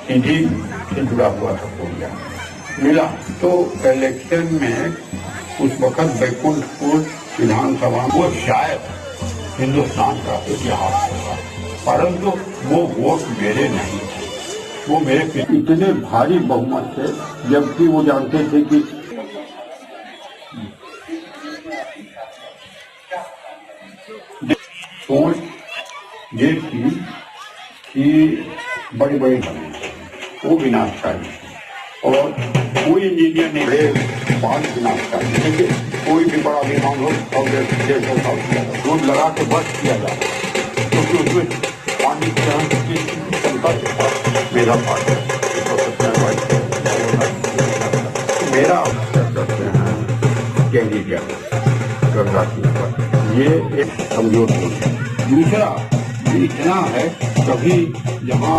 सीधी से जुड़ा हुआ था पूर्णिया मिला। तो इलेक्शन में उस वक्त बैकुंठपुर विधानसभा वो शायद हिंदुस्तान का इतिहास होगा, परंतु वो वोट मेरे नहीं थे, वो मेरे इतने भारी बहुमत थे, जबकि वो जानते थे कि सोच ये थी कि बड़ी बड़ी बने वो विनाशकारी और कोई इंजीनियर नहीं रहे बाद विनाशकारी, देखिए कोई भी बड़ा विमान हो और दूध लगा के बस किया जाए, क्योंकि उसमें पानी की क्षमता के साथ मेरा पार्ट है, मेरा अवसर करते हैं कैंडिडेट गंगा की ऊपर, ये एक कमजोर है। दूसरा ये इतना है कभी जहाँ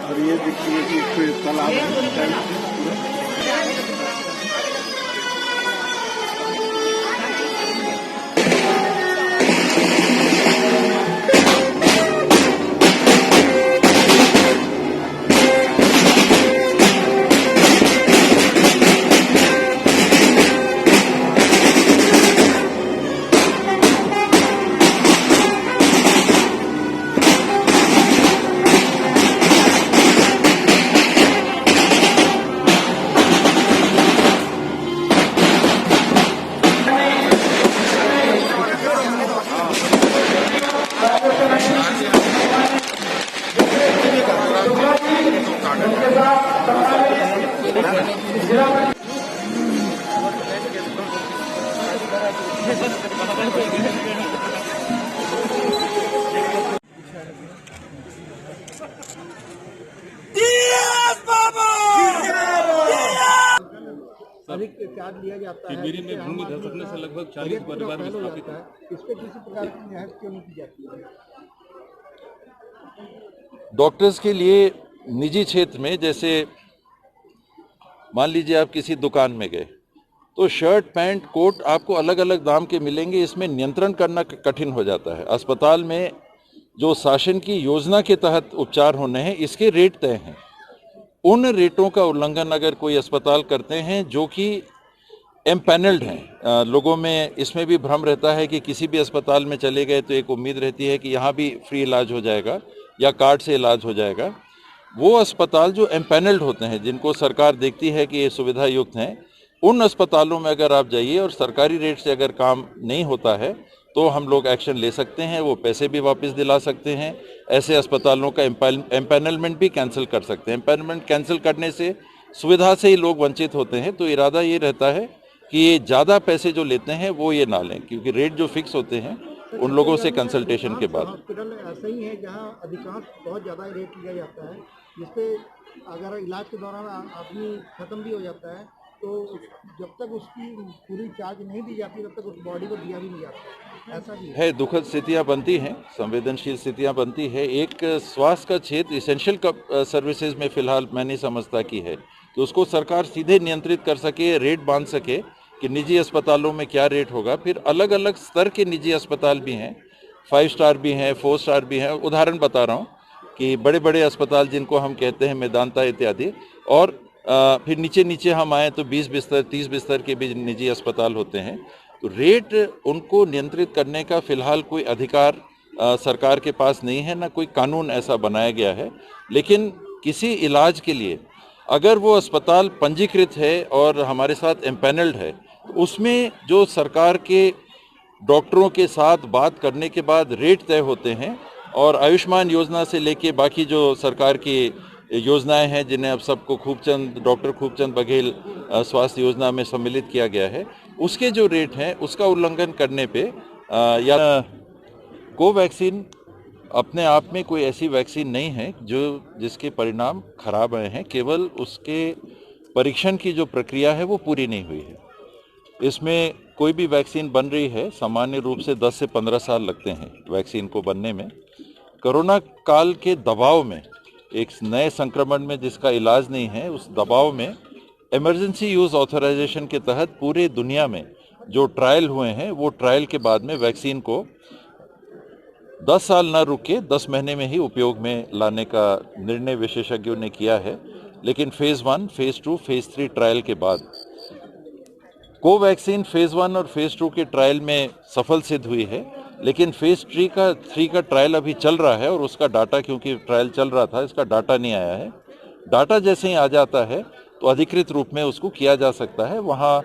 और ये देखिए कि तालाब अधिक चार्ज लिया जाता है। मेरी में भूमि धसकने से लगभग 40 परिवार विस्थापित है। इस पे किसी प्रकार की रियायत क्यों नहीं की जाती है? डॉक्टर्स के लिए निजी क्षेत्र में, जैसे मान लीजिए आप किसी दुकान में गए तो शर्ट पैंट कोट आपको अलग अलग दाम के मिलेंगे, इसमें नियंत्रण करना कठिन हो जाता है। अस्पताल में जो शासन की योजना के तहत उपचार होने हैं इसके रेट तय हैं, उन रेटों का उल्लंघन अगर कोई अस्पताल करते हैं जो कि एम्पैनल्ड हैं, लोगों में इसमें भी भ्रम रहता है कि किसी भी अस्पताल में चले गए तो एक उम्मीद रहती है कि यहाँ भी फ्री इलाज हो जाएगा या कार्ड से इलाज हो जाएगा। वो अस्पताल जो एम्पैनल्ड होते हैं, जिनको सरकार देखती है कि ये सुविधा युक्त हैं, उन अस्पतालों में अगर आप जाइए और सरकारी रेट से अगर काम नहीं होता है तो हम लोग एक्शन ले सकते हैं, वो पैसे भी वापस दिला सकते हैं। ऐसे अस्पतालों का एम्पैनलमेंट भी कैंसिल कर सकते हैं। एम्पैनलमेंट कैंसिल करने से सुविधा से ही लोग वंचित होते हैं, तो इरादा ये रहता है कि ये ज़्यादा पैसे जो लेते हैं वो ये ना लें, क्योंकि रेट जो फिक्स होते हैं उन लोगों से कंसल्टेशन के बाद। हॉस्पिटल ऐसा ही है जहां अधिकांश बहुत ज़्यादा रेट लिया जाता है, जिसपे अगर इलाज के दौरान आदमी खत्म भी हो जाता है तो जब तक उसकी पूरी चार्ज नहीं दी जाती तब तक उस बॉडी को दिया भी नहीं जाता। ऐसा भी है, दुखद स्थितियां बनती हैं, संवेदनशील स्थितियां बनती है। एक स्वास्थ्य का क्षेत्र इसेंशियल सर्विसेज में फिलहाल मैं नहीं समझता कि है, तो उसको सरकार सीधे नियंत्रित कर सके, रेट बांध सके कि निजी अस्पतालों में क्या रेट होगा। फिर अलग अलग स्तर के निजी अस्पताल भी हैं, 5 स्टार भी हैं, 4 स्टार भी हैं। उदाहरण बता रहा हूँ कि बड़े बड़े अस्पताल जिनको हम कहते हैं मेदांता इत्यादि, और फिर नीचे नीचे हम आए तो 20 बिस्तर 30 बिस्तर के भी निजी अस्पताल होते हैं। तो रेट उनको नियंत्रित करने का फिलहाल कोई अधिकार सरकार के पास नहीं है, ना कोई कानून ऐसा बनाया गया है। लेकिन किसी इलाज के लिए अगर वो अस्पताल पंजीकृत है और हमारे साथ एम्पैनल्ड है, तो उसमें जो सरकार के डॉक्टरों के साथ बात करने के बाद रेट तय होते हैं। और आयुष्मान योजना से लेके बाकी जो सरकार की योजनाएं हैं, जिन्हें अब सबको डॉक्टर खूबचंद बघेल स्वास्थ्य योजना में सम्मिलित किया गया है, उसके जो रेट हैं उसका उल्लंघन करने पे या कोवैक्सीन अपने आप में कोई ऐसी वैक्सीन नहीं है जिसके परिणाम खराब आए हैं, केवल उसके परीक्षण की जो प्रक्रिया है वो पूरी नहीं हुई है। इसमें कोई भी वैक्सीन बन रही है, सामान्य रूप से 10 से 15 साल लगते हैं वैक्सीन को बनने में। कोरोना काल के दबाव में, एक नए संक्रमण में जिसका इलाज नहीं है, उस दबाव में इमरजेंसी यूज़ ऑथराइजेशन के तहत पूरे दुनिया में जो ट्रायल हुए हैं, वो ट्रायल के बाद में वैक्सीन को 10 साल न रुक के 10 महीने में ही उपयोग में लाने का निर्णय विशेषज्ञों ने किया है। लेकिन फेज़ 1, फेज़ 2, फेज़ 3 ट्रायल के बाद कोवैक्सीन फेज़ 1 और फेज़ 2 के ट्रायल में सफल सिद्ध हुई है। लेकिन फेज़ 3 का ट्रायल अभी चल रहा है और उसका डाटा, क्योंकि ट्रायल चल रहा था, इसका डाटा नहीं आया है। डाटा जैसे ही आ जाता है तो अधिकृत रूप में उसको किया जा सकता है। वहाँ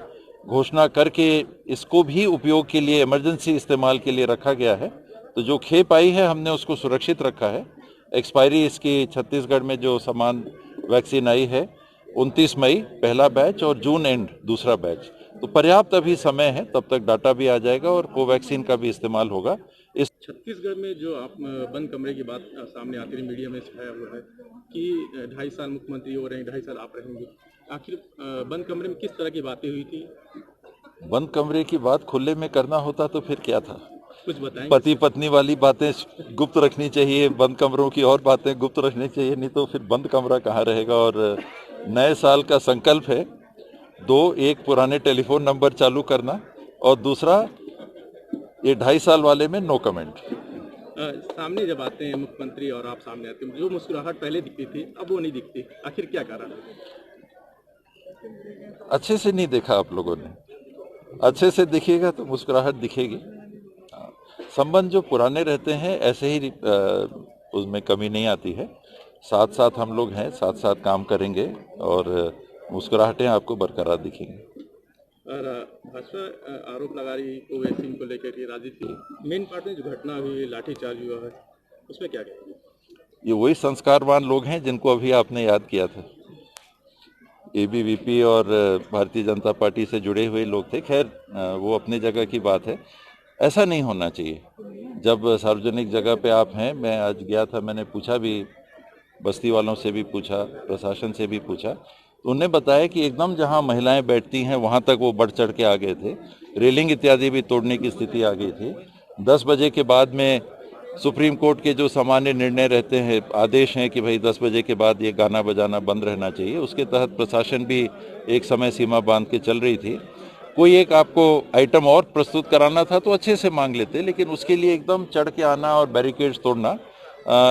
घोषणा करके इसको भी उपयोग के लिए, इमरजेंसी इस्तेमाल के लिए रखा गया है। तो जो खेप आई है हमने उसको सुरक्षित रखा है। एक्सपायरी इसकी छत्तीसगढ़ में जो समान वैक्सीन आई है 29 मई पहला बैच और जून एंड दूसरा बैच, तो पर्याप्त अभी समय है, तब तक डाटा भी आ जाएगा और कोवैक्सीन का भी इस्तेमाल होगा। इस छत्तीसगढ़ में जो आप बंद कमरे की बात सामने आती रही, मीडिया में छाया हुआ है कि 2.5 साल मुख्यमंत्री हो रहे हैं, 2.5 साल आप रहेंगे। आखिर बंद कमरे में किस तरह की बातें हुई थी? बंद कमरे की बात खुले में करना होता तो फिर क्या था? कुछ बताएं। पति पत्नी वाली बातें गुप्त रखनी चाहिए, बंद कमरों की और बातें गुप्त रखनी चाहिए, नहीं तो फिर बंद कमरा कहाँ रहेगा। और नए साल का संकल्प है 2, एक पुराने टेलीफोन नंबर चालू करना और दूसरा ये 2.5 साल वाले में नो कमेंट। सामने जब आते हैं मुख्यमंत्री और आप सामने आते हैं, जो मुस्कुराहट पहले दिखती थी अब वो नहीं दिखती, आखिर क्या कारण है? अच्छे से नहीं देखा आप लोगों ने, अच्छे से दिखेगा तो मुस्कुराहट दिखेगी। संबंध जो पुराने रहते हैं ऐसे ही उसमें कमी नहीं आती है। साथ साथ हम लोग हैं, साथ साथ काम करेंगे और मुस्कुराहटें आपको बरकरार दिखेंगी। और भाजपा आरोप लगा रही कोवैक्सीन को लेकर के राजनीति, मेन पार्ट में जो घटना हुई, लाठीचार्ज हुआ है, उसमें क्या कहेंगे? ये वही संस्कारवान लोग हैं जिनको अभी आपने याद किया था। एबीवीपी और भारतीय जनता पार्टी से जुड़े हुए लोग थे। खैर वो अपनी जगह की बात है, ऐसा नहीं होना चाहिए। जब सार्वजनिक जगह पे आप हैं, मैं आज गया था, मैंने पूछा भी, बस्ती वालों से भी पूछा, प्रशासन से भी पूछा, तो उन्होंने बताया कि एकदम जहां महिलाएं बैठती हैं वहां तक वो बढ़ चढ़ के आ गए थे, रेलिंग इत्यादि भी तोड़ने की स्थिति आ गई थी। 10 बजे के बाद में सुप्रीम कोर्ट के जो सामान्य निर्णय रहते हैं, आदेश हैं कि भाई 10 बजे के बाद ये गाना बजाना बंद रहना चाहिए, उसके तहत प्रशासन भी एक समय सीमा बांध के चल रही थी। कोई एक आपको आइटम और प्रस्तुत कराना था तो अच्छे से मांग लेते, लेकिन उसके लिए एकदम चढ़ के आना और बैरिकेड्स तोड़ना,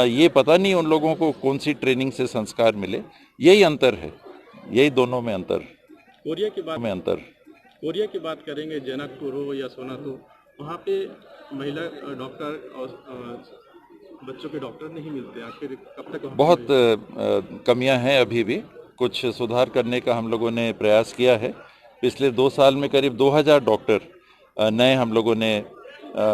ये पता नहीं उन लोगों को कौन सी ट्रेनिंग से संस्कार मिले। यही अंतर है, यही दोनों में अंतर। कोरिया की बात में अंतर कोरिया की बात करेंगे, जनकपुर हो या सोनापुर, वहाँ पे महिला डॉक्टर और बच्चों के डॉक्टर नहीं मिलते। आखिर कब तक? बहुत कमियां हैं, अभी भी कुछ सुधार करने का हम लोगों ने प्रयास किया है। पिछले 2 साल में करीब 2000 डॉक्टर नए हम लोगों ने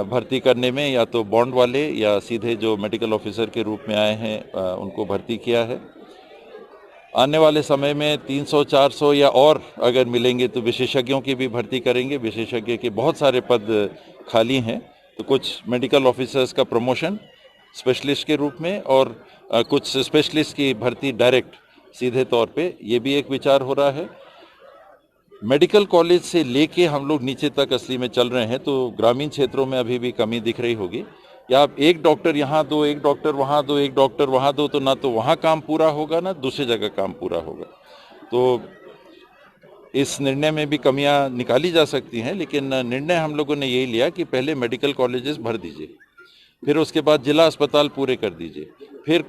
भर्ती करने में, या तो बॉन्ड वाले या सीधे जो मेडिकल ऑफिसर के रूप में आए हैं उनको भर्ती किया है। आने वाले समय में 300-400 या और अगर मिलेंगे तो विशेषज्ञों की भी भर्ती करेंगे। विशेषज्ञ के बहुत सारे पद खाली हैं, तो कुछ मेडिकल ऑफिसर्स का प्रमोशन स्पेशलिस्ट के रूप में और कुछ स्पेशलिस्ट की भर्ती डायरेक्ट सीधे तौर पे, ये भी एक विचार हो रहा है। मेडिकल कॉलेज से लेके हम लोग नीचे तक असली में चल रहे हैं, तो ग्रामीण क्षेत्रों में अभी भी कमी दिख रही होगी। या आप एक डॉक्टर यहाँ दो, एक डॉक्टर वहाँ दो, एक डॉक्टर वहाँ दो, तो ना तो वहाँ काम पूरा होगा ना दूसरी जगह काम पूरा होगा। तो इस निर्णय में भी कमियां निकाली जा सकती हैं, लेकिन निर्णय हम लोगों ने यही लिया कि पहले मेडिकल कॉलेजेस भर दीजिए, फिर उसके बाद जिला अस्पताल पूरे कर दीजिए, फिर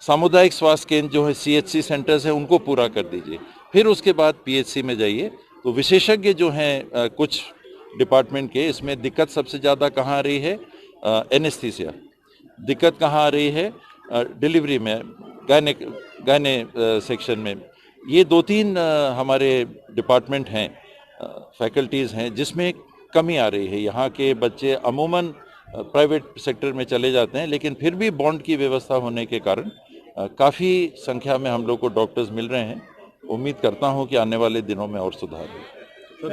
सामुदायिक स्वास्थ्य केंद्र जो है CHC सेंटर्स हैं उनको पूरा कर दीजिए, फिर उसके बाद PHC में जाइए। तो विशेषज्ञ जो हैं कुछ डिपार्टमेंट के, इसमें दिक्कत सबसे ज़्यादा कहाँ आ रही है? एनेस्थीसिया। दिक्कत कहाँ आ रही है? डिलीवरी में, गायने सेक्शन में। ये 2-3 हमारे डिपार्टमेंट हैं, फैकल्टीज़ हैं जिसमें कमी आ रही है। यहाँ के बच्चे अमूमन प्राइवेट सेक्टर में चले जाते हैं, लेकिन फिर भी बॉन्ड की व्यवस्था होने के कारण काफ़ी संख्या में हम लोग को डॉक्टर्स मिल रहे हैं। उम्मीद करता हूँ कि आने वाले दिनों में और सुधार हो।